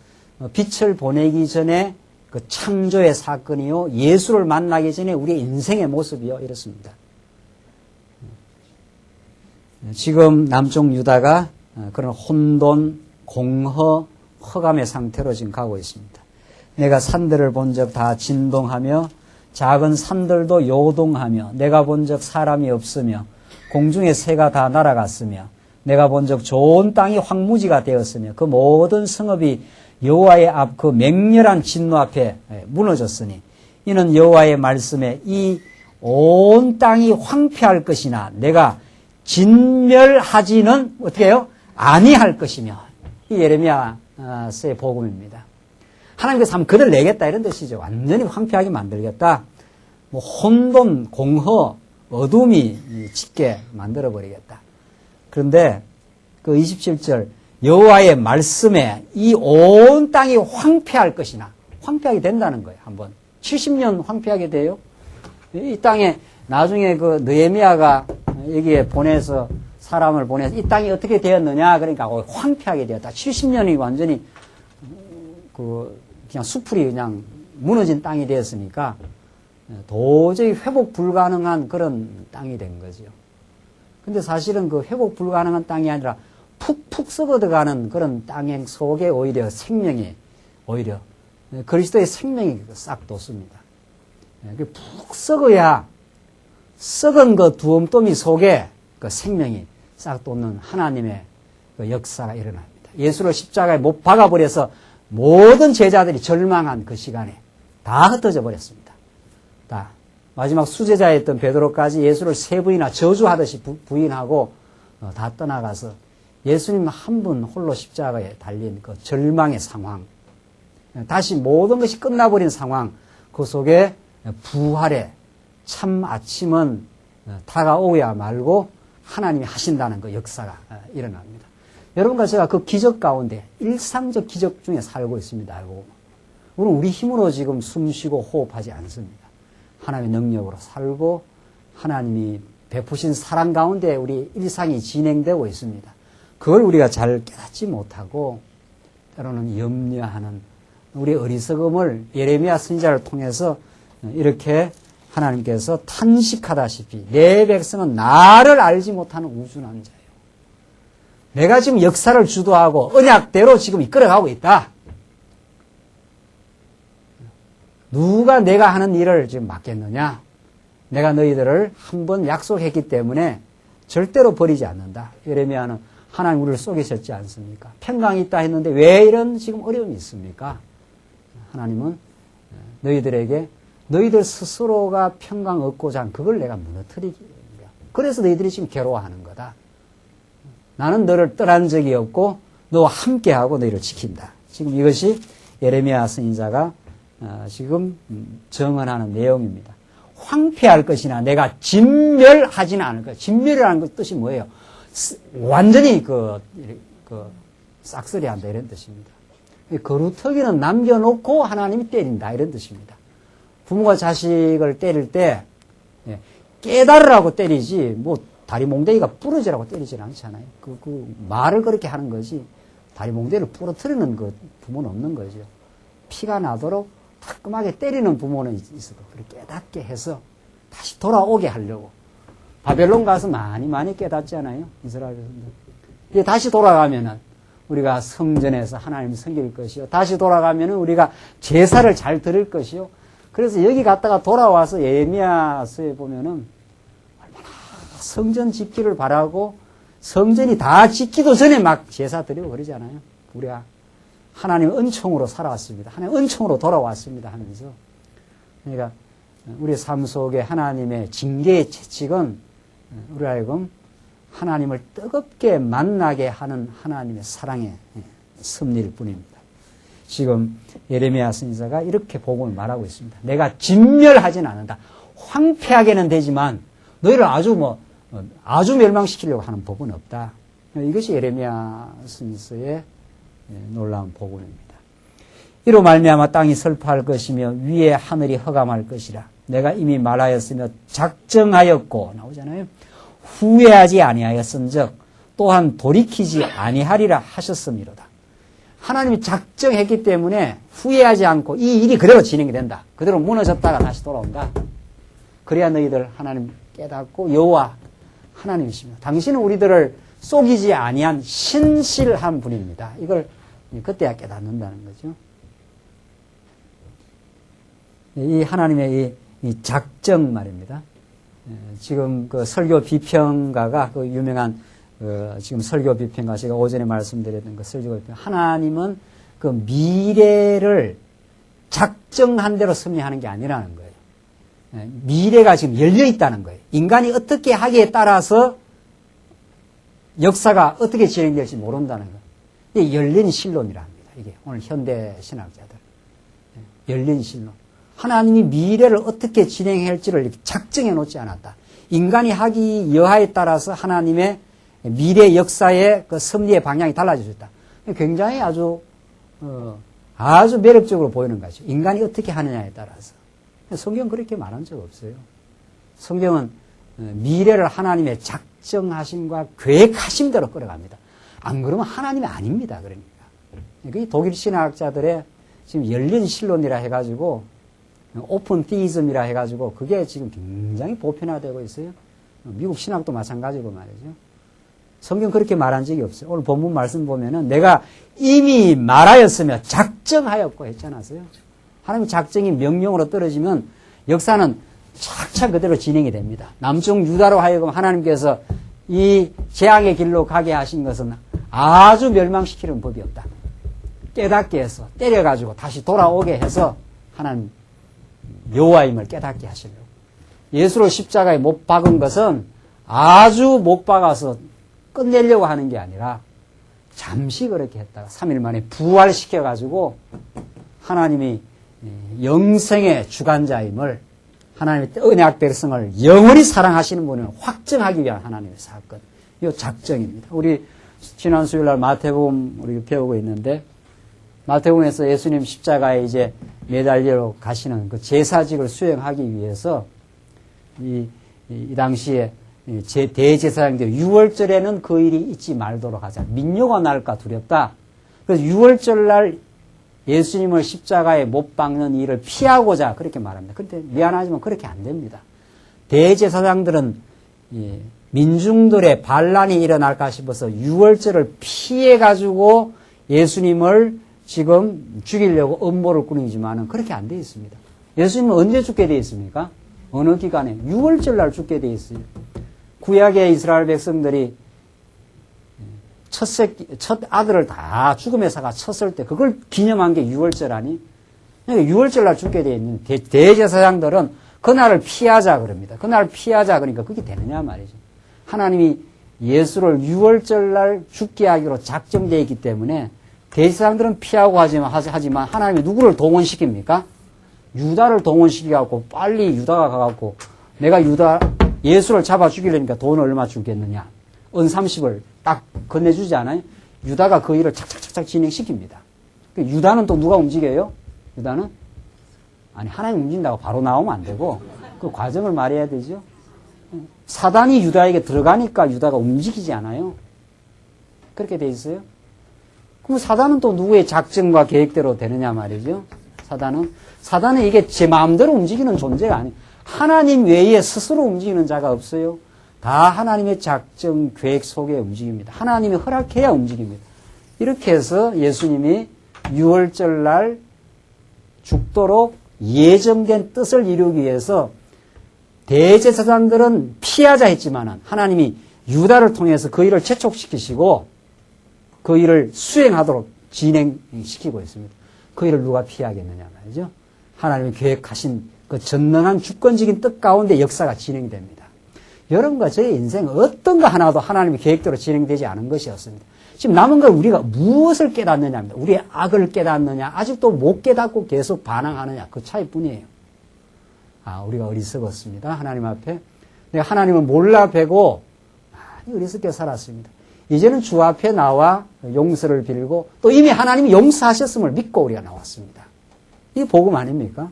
빛을 보내기 전에 그 창조의 사건이요 예수를 만나기 전에 우리의 인생의 모습이요 이렇습니다. 지금 남쪽 유다가 그런 혼돈, 공허, 흑암의 상태로 지금 가고 있습니다. 내가 산들을 본 적 다 진동하며 작은 산들도 요동하며 내가 본 적 사람이 없으며 공중의 새가 다 날아갔으며 내가 본 적 좋은 땅이 황무지가 되었으며 그 모든 성읍이 여호와의 앞 그 맹렬한 진노 앞에 무너졌으니 이는 여호와의 말씀에 이 온 땅이 황폐할 것이나 내가 진멸하지는 어떻게 해요? 아니할 것이며 이 예레미야서의 복음입니다. 하나님께서 한번 그들 내겠다 이런 뜻이죠. 완전히 황폐하게 만들겠다. 뭐 혼돈, 공허, 어둠이 짙게 만들어버리겠다. 그런데 그 27절 여호와의 말씀에 이 온 땅이 황폐할 것이나 황폐하게 된다는 거예요. 한번 70년 황폐하게 돼요. 이 땅에 나중에 그 느헤미야가 여기에 보내서 사람을 보내서 이 땅이 어떻게 되었느냐 그러니까 황폐하게 되었다. 70년이 완전히 그냥 수풀이 그냥 무너진 땅이 되었으니까 도저히 회복 불가능한 그런 땅이 된 거죠. 근데 사실은 그 회복 불가능한 땅이 아니라 푹푹 썩어들어가는 그런 땅 속에 오히려 생명이 오히려 그리스도의 생명이 싹 돋습니다. 푹 썩어야 썩은 그 두엄더미 속에 그 생명이 싹 돋는 하나님의 그 역사가 일어납니다. 예수를 십자가에 못 박아버려서 모든 제자들이 절망한 그 시간에 다 흩어져 버렸습니다. 다 마지막 수제자였던 베드로까지 예수를 3번이나 저주하듯이 부인하고 다 떠나가서 예수님 한 분 홀로 십자가에 달린 그 절망의 상황, 다시 모든 것이 끝나버린 상황, 그 속에 부활의 참 아침은 다가오야 말고 하나님이 하신다는 그 역사가 일어납니다. 여러분과 제가 그 기적 가운데 일상적 기적 중에 살고 있습니다. 알고 우리는 우리 힘으로 지금 숨쉬고 호흡하지 않습니다. 하나님의 능력으로 살고 하나님이 베푸신 사랑 가운데 우리 일상이 진행되고 있습니다. 그걸 우리가 잘 깨닫지 못하고 때로는 염려하는 우리 어리석음을 예레미야 선지자를 통해서 이렇게 하나님께서 탄식하다시피 내 백성은 나를 알지 못하는 우준한 자예요. 내가 지금 역사를 주도하고 언약대로 지금 이끌어가고 있다. 누가 내가 하는 일을 지금 맡겠느냐? 내가 너희들을 한번 약속했기 때문에 절대로 버리지 않는다. 예레미야는 하나님 우리를 속이셨지 않습니까? 평강이 있다 했는데 왜 이런 지금 어려움이 있습니까? 하나님은 너희들에게 너희들 스스로가 평강 얻고자 한 그걸 내가 무너뜨리기 위해. 그래서 너희들이 지금 괴로워하는 거다. 나는 너를 떠난 적이 없고 너와 함께하고 너희를 지킨다. 지금 이것이 예레미야 선지자가 지금 정언하는 내용입니다. 황폐할 것이나 내가 진멸하지는 않을 것. 진멸이라는 것 뜻이 뭐예요? 완전히 싹쓸이 한다 이런 뜻입니다. 거루터기는 남겨놓고 하나님이 때린다 이런 뜻입니다. 부모가 자식을 때릴 때 깨달으라고 때리지 뭐 다리 몽둥이가 부러지라고 때리지는 않잖아요. 그 말을 그렇게 하는 거지 다리 몽둥이를 부러뜨리는 그 부모는 없는 거죠. 피가 나도록 따끔하게 때리는 부모는 있어도 그렇게 깨닫게 해서 다시 돌아오게 하려고. 바벨론 가서 많이 깨닫잖아요. 이스라엘 백성들. 이제 다시 돌아가면은 우리가 성전에서 하나님을 섬길 것이요. 다시 돌아가면은 우리가 제사를 잘 드릴 것이요. 그래서 여기 갔다가 돌아와서 예레미야서에 보면은 얼마나 성전 짓기를 바라고 성전이 다 짓기도 전에 막 제사 드리고 그러잖아요. 우리가 하나님 은총으로 살아왔습니다. 하나님 은총으로 돌아왔습니다 하면서. 그러니까 우리 삶 속에 하나님의 징계의 채찍은 우리 하여금 하나님을 뜨겁게 만나게 하는 하나님의 사랑의 섭리일 뿐입니다. 지금 예레미야 선지자가 이렇게 복음을 말하고 있습니다. 내가 진멸하지는 않는다. 황폐하게는 되지만 너희를 아주 멸망시키려고 하는 법은 없다. 이것이 예레미야 선지자의 놀라운 복음입니다. 이로 말미암아 땅이 설파할 것이며 위에 하늘이 허감할 것이라. 내가 이미 말하였으며 작정하였고 나오잖아요. 후회하지 아니하였은즉 또한 돌이키지 아니하리라 하셨음이로다. 하나님이 작정했기 때문에 후회하지 않고 이 일이 그대로 진행이 된다. 그대로 무너졌다가 다시 돌아온다. 그래야 너희들 하나님 깨닫고 여호와 하나님이십니다. 당신은 우리들을 속이지 아니한 신실한 분입니다. 이걸 그때야 깨닫는다는 거죠. 이 하나님의 이 작정 말입니다. 지금 그 설교 비평가가 그 유명한 지금 설교 비평가 제가 오전에 말씀드렸던 그 설교 비평 하나님은 그 미래를 작정한 대로 섭리하는 게 아니라는 거예요. 미래가 지금 열려 있다는 거예요. 인간이 어떻게 하기에 따라서 역사가 어떻게 진행될지 모른다는 거예요. 이게 열린 신론이라 합니다. 이게 오늘 현대 신학자들 열린 신론. 하나님이 미래를 어떻게 진행할지를 이렇게 작정해 놓지 않았다. 인간이 하기 여하에 따라서 하나님의 미래 역사의 그 섭리의 방향이 달라질 수 있다. 굉장히 아주 매력적으로 보이는 거죠. 인간이 어떻게 하느냐에 따라서. 성경은 그렇게 말한 적 없어요. 성경은 미래를 하나님의 작정하심과 계획하심대로 끌어갑니다. 안 그러면 하나님이 아닙니다. 그러니까. 그게 독일 신학자들의 지금 열린 신론이라 해가지고 오픈 티이즘이라 해가지고 그게 지금 굉장히 보편화되고 있어요. 미국 신학도 마찬가지고 말이죠. 성경 그렇게 말한 적이 없어요. 오늘 본문 말씀 보면은 내가 이미 말하였으며 작정하였고 했잖아요. 하나님의 작정이 명령으로 떨어지면 역사는 착착 그대로 진행이 됩니다. 남쪽 유다로 하여금 하나님께서 이 재앙의 길로 가게 하신 것은 아주 멸망시키는 법이 없다. 깨닫게 해서 때려가지고 다시 돌아오게 해서 하나님 여호와임을 깨닫게 하시려고. 예수를 십자가에 못 박은 것은 아주 못 박아서 끝내려고 하는 게 아니라 잠시 그렇게 했다가 3일 만에 부활시켜가지고 하나님이 영생의 주관자임을, 하나님의 언약 백성을 영원히 사랑하시는 분을 확증하기 위한 하나님의 사건, 이 작정입니다. 우리 지난 수요일날 마태복음 우리 배우고 있는데, 마태복음에서 예수님 십자가에 이제 매달려 가시는 그 제사직을 수행하기 위해서 이 당시에 대제사장들 6월절에는 그 일이 있지 말도록 하자. 민요가 날까 두렵다. 그래서 6월절 날 예수님을 십자가에 못 박는 일을 피하고자 그렇게 말합니다. 그런데 미안하지만 그렇게 안 됩니다. 대제사장들은 민중들의 반란이 일어날까 싶어서 6월절을 피해가지고 예수님을 지금 죽이려고 음모를 꾸리지만은 그렇게 안 돼 있습니다. 예수님은 언제 죽게 돼 있습니까? 어느 기간에? 6월절 날 죽게 돼 있어요. 구약의 이스라엘 백성들이 첫 아들을 다 죽음의 사가 쳤을 때 그걸 기념한 게 6월절 아니? 그러니까 6월절 날 죽게 돼 있는 대제사장들은 그날을 피하자 그럽니다. 그날을 피하자 그러니까 그게 되느냐 말이죠. 하나님이 예수를 6월절 날 죽게 하기로 작정되어 있기 때문에 대제사장들은 피하고 하지만 하나님이 누구를 동원시킵니까? 유다를 동원시켜갖고 빨리 유다가 가갖고 내가 예수를 잡아 죽이려니까 돈을 얼마 주겠느냐. 은 30을 딱 건네주지 않아요? 유다가 그 일을 착착착착 진행시킵니다. 유다는 또 누가 움직여요? 유다는? 아니, 하나님 움직인다고 바로 나오면 안 되고, 그 과정을 말해야 되죠. 사단이 유다에게 들어가니까 유다가 움직이지 않아요? 그렇게 돼 있어요? 그럼 사단은 또 누구의 작정과 계획대로 되느냐 말이죠? 사단은 이게 제 마음대로 움직이는 존재가 아니에요. 하나님 외에 스스로 움직이는 자가 없어요. 다 하나님의 작정, 계획 속에 움직입니다. 하나님이 허락해야 움직입니다. 이렇게 해서 예수님이 6월절 날 죽도록 예정된 뜻을 이루기 위해서 대제사장들은 피하자 했지만은 하나님이 유다를 통해서 그 일을 재촉시키시고 그 일을 수행하도록 진행시키고 있습니다. 그 일을 누가 피하겠느냐 말이죠. 하나님이 계획하신 그 전능한 주권적인 뜻 가운데 역사가 진행됩니다. 여러분과 저의 인생 어떤 거 하나도 하나님의 계획대로 진행되지 않은 것이었습니다. 지금 남은 건 우리가 무엇을 깨닫느냐입니다. 우리의 악을 깨닫느냐, 아직도 못 깨닫고 계속 반항하느냐, 그 차이뿐이에요. 우리가 어리석었습니다. 하나님 앞에. 내가 하나님을 몰라 뵈고 많이 어리석게 살았습니다. 이제는 주 앞에 나와 용서를 빌고 또 이미 하나님이 용서하셨음을 믿고 우리가 나왔습니다. 이게 복음 아닙니까?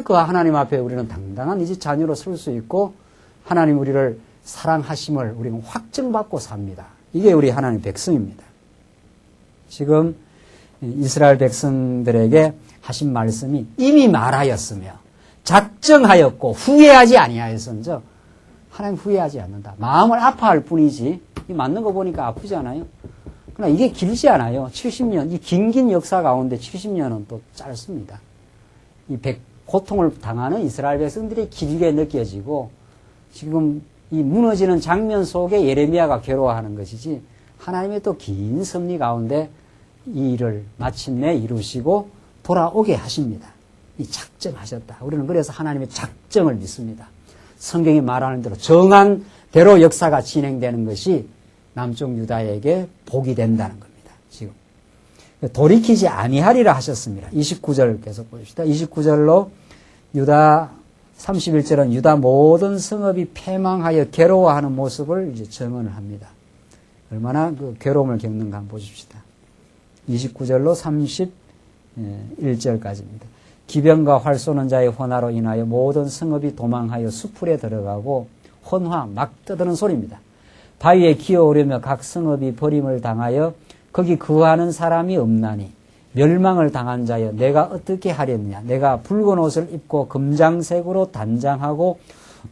그 하나님 앞에 우리는 당당한 이제 자녀로 설 수 있고 하나님 우리를 사랑하심을 우리는 확증받고 삽니다. 이게 우리 하나님 백성입니다. 지금 이스라엘 백성들에게 하신 말씀이 이미 말하였으며 작정하였고 후회하지 아니하였은즉 하나님 후회하지 않는다. 마음을 아파할 뿐이지 이 맞는 거 보니까 아프지 않아요? 그러나 이게 길지 않아요. 70년, 이 긴 역사 가운데 70년은 또 짧습니다. 이 고통을 당하는 이스라엘 백성들이 길게 느껴지고 지금 이 무너지는 장면 속에 예레미야가 괴로워하는 것이지 하나님의 또 긴 섭리 가운데 이 일을 마침내 이루시고 돌아오게 하십니다. 이 작정하셨다. 우리는 그래서 하나님의 작정을 믿습니다. 성경이 말하는 대로 정한 대로 역사가 진행되는 것이 남쪽 유다에게 복이 된다는 겁니다. 지금 돌이키지 아니하리라 하셨습니다. 29절 계속 보십시다. 29절로 유다 31절은 유다 모든 성읍이 패망하여 괴로워하는 모습을 이제 증언을 합니다. 얼마나 그 괴로움을 겪는가 한번 보십시다. 29절로 31절까지입니다. 기병과 활 쏘는 자의 혼화로 인하여 모든 성읍이 도망하여 수풀에 들어가고 혼화 막 떠드는 소리입니다. 바위에 기어오르며 각 성읍이 버림을 당하여 거기 거하는 사람이 없나니 멸망을 당한 자여 내가 어떻게 하렸느냐. 내가 붉은 옷을 입고 금장색으로 단장하고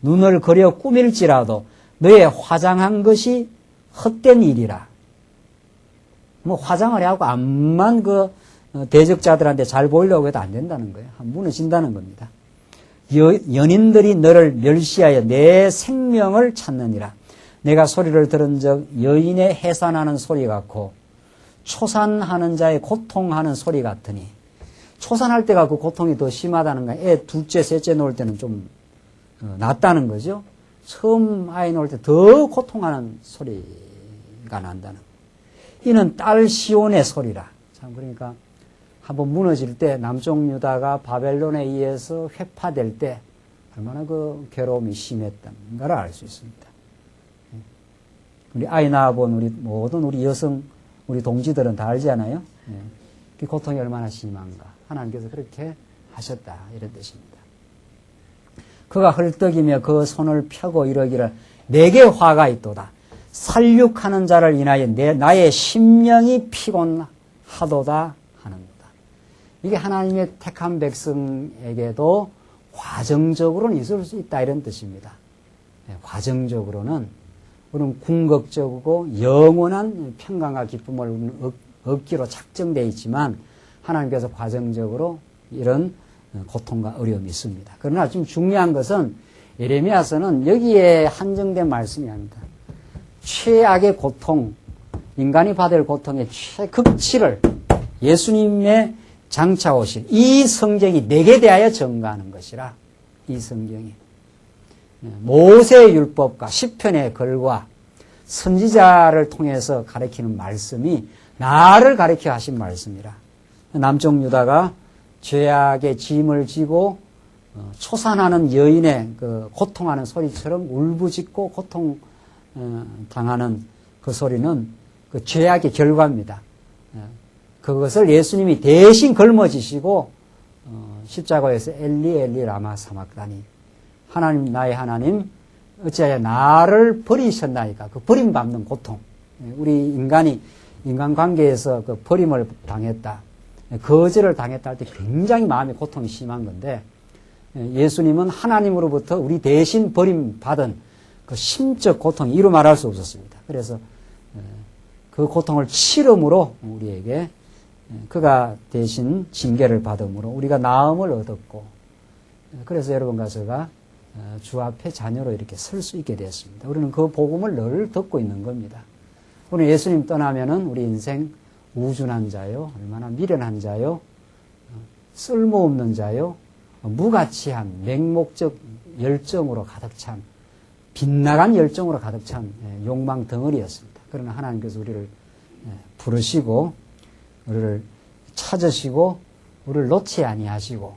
눈을 그려 꾸밀지라도 너의 화장한 것이 헛된 일이라. 뭐 화장을 하고 암만 그 대적자들한테 잘 보이려고 해도 안 된다는 거예요. 무너진다는 겁니다. 연인들이 너를 멸시하여 내 생명을 찾느니라. 내가 소리를 들은 적 여인의 해산하는 소리 같고 초산하는 자의 고통하는 소리 같으니, 초산할 때가 그 고통이 더 심하다는 거예요. 애 둘째, 셋째 놓을 때는 좀 낫다는 거죠. 처음 아이 놓을 때 더 고통하는 소리가 난다는 거예요. 이는 딸 시온의 소리라. 참, 그러니까 한번 무너질 때 남쪽 유다가 바벨론에 의해서 회파될 때 얼마나 그 괴로움이 심했던가를 알 수 있습니다. 우리 아이 낳아본 우리 모든 우리 여성, 우리 동지들은 다 알잖아요. 그 고통이 얼마나 심한가. 하나님께서 그렇게 하셨다. 이런 뜻입니다. 그가 헐떡이며 그 손을 펴고 이러기를 내게 화가 있도다. 살육하는 자를 인하여 나의 심령이 피곤하도다 하는도다. 이게 하나님의 택한 백성에게도 과정적으로는 있을 수 있다. 이런 뜻입니다. 과정적으로는 우리는 궁극적이고 영원한 평강과 기쁨을 우리는 얻기로 작정되어 있지만 하나님께서 과정적으로 이런 고통과 어려움이 있습니다. 그러나 지금 중요한 것은 예레미야서는 여기에 한정된 말씀이 아닙니다. 최악의 고통, 인간이 받을 고통의 최극치를 예수님의 장차 오실 이 성경이 내게 대하여 증거하는 것이라. 이 성경이 모세의 율법과 시편의 글과 선지자를 통해서 가르치는 말씀이 나를 가르쳐 하신 말씀이라. 남쪽 유다가 죄악의 짐을 지고 초산하는 여인의 그 고통하는 소리처럼 울부짖고 고통 당하는 그 소리는 그 죄악의 결과입니다. 그것을 예수님이 대신 걸머지시고 십자가에서 엘리 엘리 라마 사막다니, 하나님 나의 하나님 어찌하여 나를 버리셨나이까. 그 버림받는 고통. 우리 인간관계에서 그 버림을 당했다, 거절을 당했다 할 때 굉장히 마음의 고통이 심한 건데, 예수님은 하나님으로부터 우리 대신 버림받은 그 심적 고통, 이루 말할 수 없었습니다. 그래서 그 고통을 치름으로 우리에게 그가 대신 징계를 받음으로 우리가 나음을 얻었고, 그래서 여러분과 제가 주 앞에 자녀로 이렇게 설 수 있게 되었습니다. 우리는 그 복음을 늘 듣고 있는 겁니다. 오늘 예수님 떠나면은 우리 인생 우준한 자요, 얼마나 미련한 자요, 쓸모없는 자요, 무가치한 맹목적 열정으로 가득 찬, 빗나간 열정으로 가득 찬 욕망 덩어리였습니다. 그러나 하나님께서 우리를 부르시고 우리를 찾으시고 우리를 놓지 아니하시고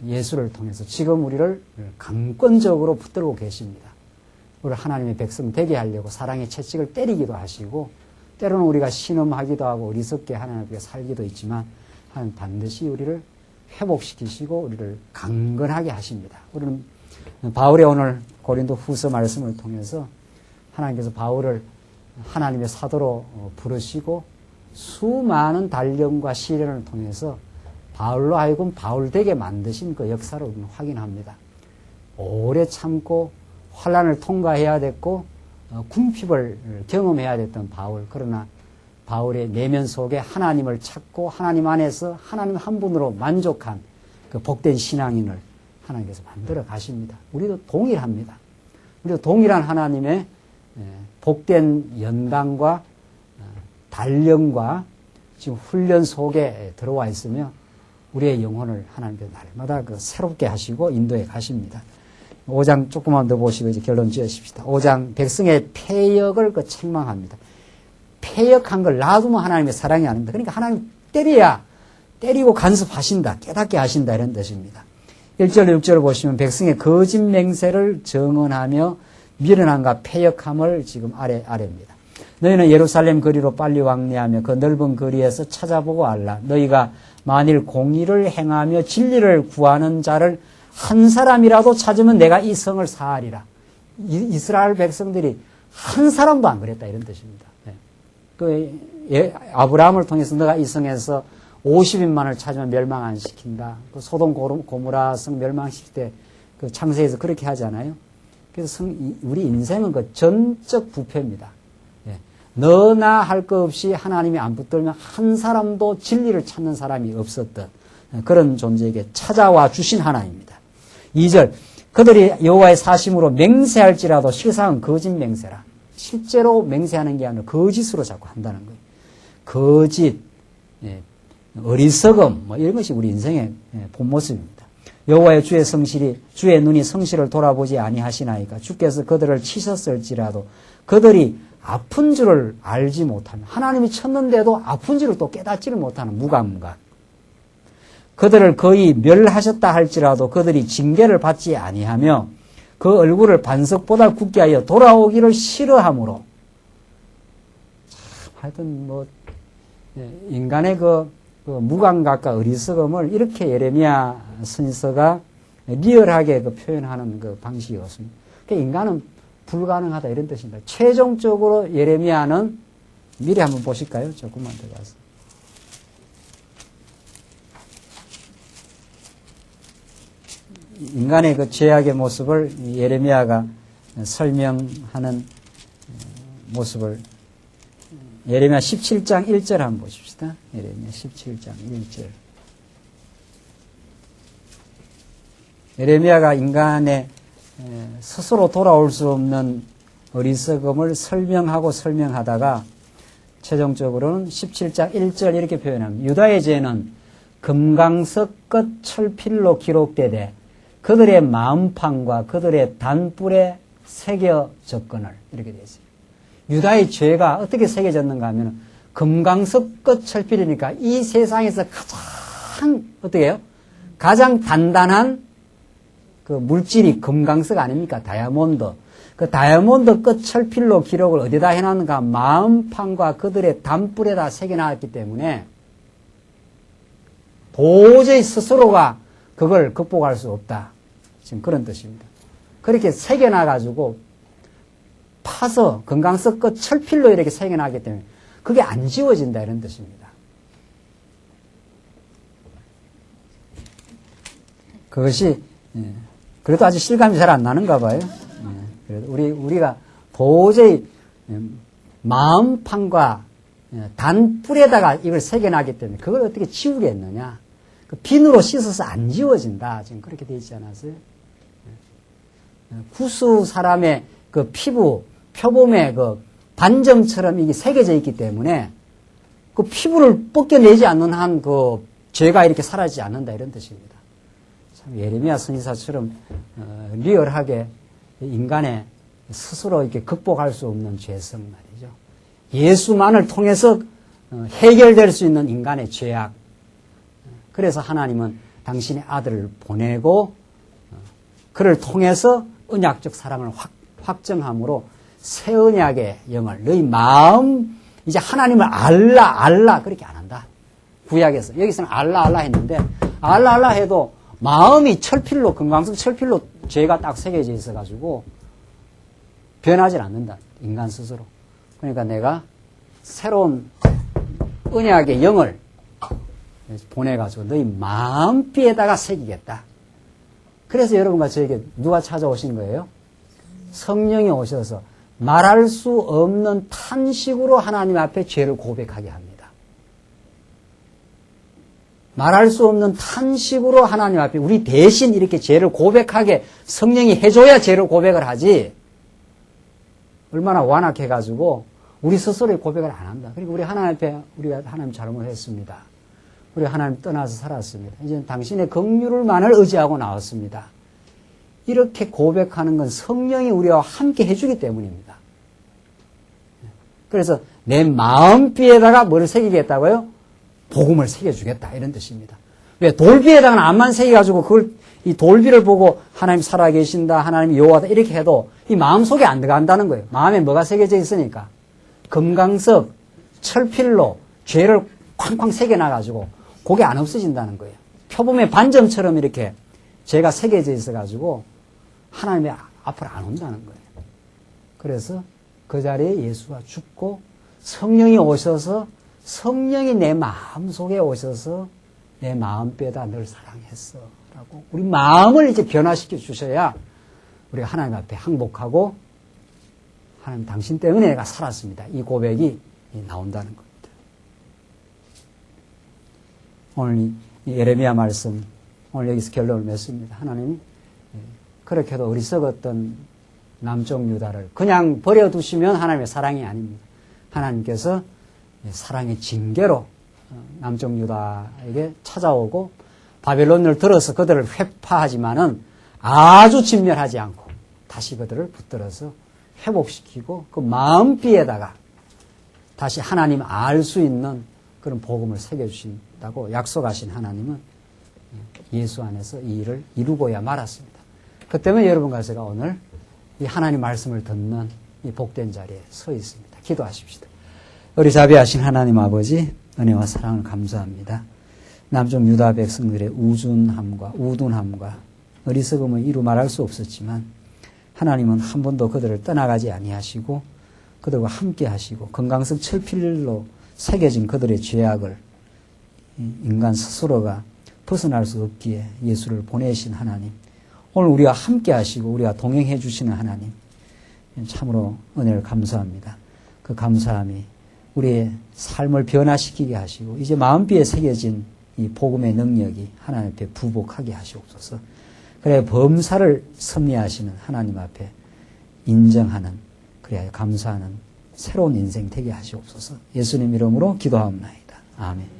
예수를 통해서 지금 우리를 강권적으로 붙들고 계십니다. 우리를 하나님의 백성 되게 하려고 사랑의 채찍을 때리기도 하시고, 때로는 우리가 신음하기도 하고 어리석게 하나님 앞에 살기도 있지만 하나님 반드시 우리를 회복시키시고 우리를 강건하게 하십니다. 우리는 바울의 오늘 고린도 후서 말씀을 통해서 하나님께서 바울을 하나님의 사도로 부르시고 수많은 단련과 시련을 통해서 바울로 하여금 바울되게 만드신 그 역사를 우리는 확인합니다. 오래 참고 환난을 통과해야 됐고 궁핍을 경험해야 됐던 바울. 그러나 바울의 내면 속에 하나님을 찾고 하나님 안에서 하나님 한 분으로 만족한 그 복된 신앙인을 하나님께서 만들어 가십니다. 우리도 동일합니다. 우리도 동일한 하나님의 복된 연단과 단련과 지금 훈련 속에 들어와 있으며 우리의 영혼을 하나님께서 날마다 그 새롭게 하시고 인도해 가십니다. 5장 조금만 더 보시고 이제 결론 지으십시다. 5장 백성의 패역을 그 책망합니다. 패역한 걸 놔두면 하나님의 사랑이 아닙니다. 그러니까 하나님 때려야 때리고 간섭하신다, 깨닫게 하신다, 이런 뜻입니다. 1절 6절을 보시면 백성의 거짓 맹세를 정언하며 미련함과 패역함을 지금 아래입니다. 너희는 예루살렘 거리로 빨리 왕래하며 그 넓은 거리에서 찾아보고 알라. 너희가 만일 공의를 행하며 진리를 구하는 자를 한 사람이라도 찾으면 내가 이 성을 사하리라. 이스라엘 백성들이 한 사람도 안 그랬다, 이런 뜻입니다. 아브라함을 통해서 너가 이 성에서 50인만을 찾으면 멸망 안 시킨다. 그 소돔 고모라 성 멸망시킬 때 그 창세에서 그렇게 하잖아요. 그래서 우리 인생은 그 전적 부패입니다. 너나 할 것 없이 하나님이 안 붙들면 한 사람도 진리를 찾는 사람이 없었던 그런 존재에게 찾아와 주신 하나님입니다. 2절, 그들이 여호와의 사심으로 맹세할지라도 실상은 거짓 맹세라. 실제로 맹세하는 게 아니라 거짓으로 자꾸 한다는 거예요. 거짓, 어리석음, 뭐 이런 것이 우리 인생의 본 모습입니다. 여호와의 주의 눈이 성실을 돌아보지 아니하시나이까. 주께서 그들을 치셨을지라도 그들이 아픈 줄을 알지 못하며, 하나님이 쳤는데도 아픈 줄을 또 깨닫지를 못하는 무감각. 그들을 거의 멸하셨다 할지라도 그들이 징계를 받지 아니하며 그 얼굴을 반석보다 굳게 하여 돌아오기를 싫어하므로. 하여튼 뭐 인간의 그 무감각과 어리석음을 이렇게 예레미야 선지서가 리얼하게 표현하는 그 방식이었습니다. 그러니까 인간은 불가능하다 이런 뜻입니다. 최종적으로 예레미야는 미리 한번 보실까요? 조금만 더 가서. 인간의 그 죄악의 모습을 예레미야가 설명하는 모습을 예레미야 17장 1절 한번 보십시다. 예레미야 17장 1절. 예레미야가 인간의 스스로 돌아올 수 없는 어리석음을 설명하다가 최종적으로는 17장 1절 이렇게 표현합니다. 유다의 죄는 금강석 끝 철필로 기록되되 그들의 마음판과 그들의 단뿔에 새겨졌거늘 이렇게 되어 있어요. 유다의 죄가 어떻게 새겨졌는가 하면 금강석 끝 철필이니까 이 세상에서 가장 어떻게 해요? 가장 단단한 그 물질이 금강석 아닙니까? 다이아몬드. 그 다이아몬드 끝 철필로 기록을 어디다 해놨는가? 마음판과 그들의 단뿔에다 새겨놨기 때문에 도저히 스스로가 그걸 극복할 수 없다. 지금 그런 뜻입니다. 그렇게 새겨놔가지고 파서 금강석 끝 철필로 이렇게 새겨놨기 때문에 그게 안 지워진다 이런 뜻입니다. 그것이 그래도 아직 실감이 잘 안 나는가 봐요. 그래도 우리가 도저히 마음판과 단뿔에다가 이걸 새겨놨기 때문에 그걸 어떻게 지우겠느냐. 그 비누로 씻어서 안 지워진다. 지금 그렇게 되어 있지 않았어요? 구수 사람의 그 피부, 표범에 그 반점처럼 이게 새겨져 있기 때문에 그 피부를 벗겨내지 않는 한 그 죄가 이렇게 사라지지 않는다. 이런 뜻입니다. 참 예레미야 선지자처럼 리얼하게 인간의 스스로 이렇게 극복할 수 없는 죄성 말이죠. 예수만을 통해서 해결될 수 있는 인간의 죄악. 그래서 하나님은 당신의 아들을 보내고 그를 통해서 언약적 사랑을 확정함으로 새 언약의 영을 너희 마음 이제 하나님을 알라 그렇게 안 한다. 구약에서 여기서는 알라 했는데 알라 해도 마음이 철필로 금강석 철필로 죄가 딱 새겨져 있어가지고 변하지 않는다. 인간 스스로. 그러니까 내가 새로운 언약의 영을 보내가지고 너희 마음비에다가 새기겠다. 그래서 여러분과 저에게 누가 찾아오신 거예요? 성령이 오셔서 말할 수 없는 탄식으로 하나님 앞에 죄를 고백하게 합니다. 말할 수 없는 탄식으로 하나님 앞에 우리 대신 이렇게 죄를 고백하게 성령이 해줘야 죄를 고백을 하지. 얼마나 완악해가지고 우리 스스로의 고백을 안 한다. 그리고 우리 하나님 앞에 우리가 하나님 잘못했습니다. 우리 하나님 떠나서 살았습니다. 이제 당신의 긍휼을만을 의지하고 나왔습니다. 이렇게 고백하는 건 성령이 우리와 함께 해주기 때문입니다. 그래서 내 마음비에다가 뭘 새기겠다고요? 복음을 새겨주겠다 이런 뜻입니다. 왜? 돌비에다가는 암만 새겨가지고 그걸 이 돌비를 보고 하나님 살아계신다, 하나님 여호와다 이렇게 해도 이 마음속에 안 들어간다는 거예요. 마음에 뭐가 새겨져 있으니까. 금강석, 철필로 죄를 쾅쾅 새겨놔가지고 그게 안 없어진다는 거예요. 표범의 반점처럼 이렇게 죄가 새겨져 있어가지고 하나님의 앞으로 안 온다는 거예요. 그래서 그 자리에 예수가 죽고 성령이 오셔서 성령이 내 마음속에 오셔서 내 마음뼈에다 널 사랑했어 라고 우리 마음을 이제 변화시켜 주셔야 우리가 하나님 앞에 항복하고 하나님 당신 때문에 내가 살았습니다. 이 고백이 나온다는 겁니다. 오늘 이 예레미야 말씀 오늘 여기서 결론을 맺습니다. 하나님이 그렇게도 어리석었던 남쪽 유다를 그냥 버려두시면 하나님의 사랑이 아닙니다. 하나님께서 사랑의 징계로 남쪽 유다에게 찾아오고 바벨론을 들어서 그들을 회파하지만은 아주 진멸하지 않고 다시 그들을 붙들어서 회복시키고 그 마음비에다가 다시 하나님 알 수 있는 그런 복음을 새겨주신다고 약속하신 하나님은 예수 안에서 이 일을 이루고야 말았습니다. 그 때문에 여러분과 제가 오늘 이 하나님 말씀을 듣는 이 복된 자리에 서 있습니다. 기도하십시다. 우리 자비하신 하나님 아버지, 은혜와 사랑을 감사합니다. 남쪽 유다 백성들의 우둔함과 어리석음을 이루 말할 수 없었지만 하나님은 한 번도 그들을 떠나가지 아니하시고 그들과 함께 하시고 금강석 철필로 새겨진 그들의 죄악을 인간 스스로가 벗어날 수 없기에 예수를 보내신 하나님, 오늘 우리와 함께 하시고 우리와 동행해 주시는 하나님, 참으로 은혜를 감사합니다. 그 감사함이 우리의 삶을 변화시키게 하시고 이제 마음비에 새겨진 이 복음의 능력이 하나님 앞에 부복하게 하시옵소서. 그래야 범사를 섭리하시는 하나님 앞에 인정하는, 그래야 감사하는 새로운 인생 되게 하시옵소서. 예수님 이름으로 기도하옵나이다. 아멘.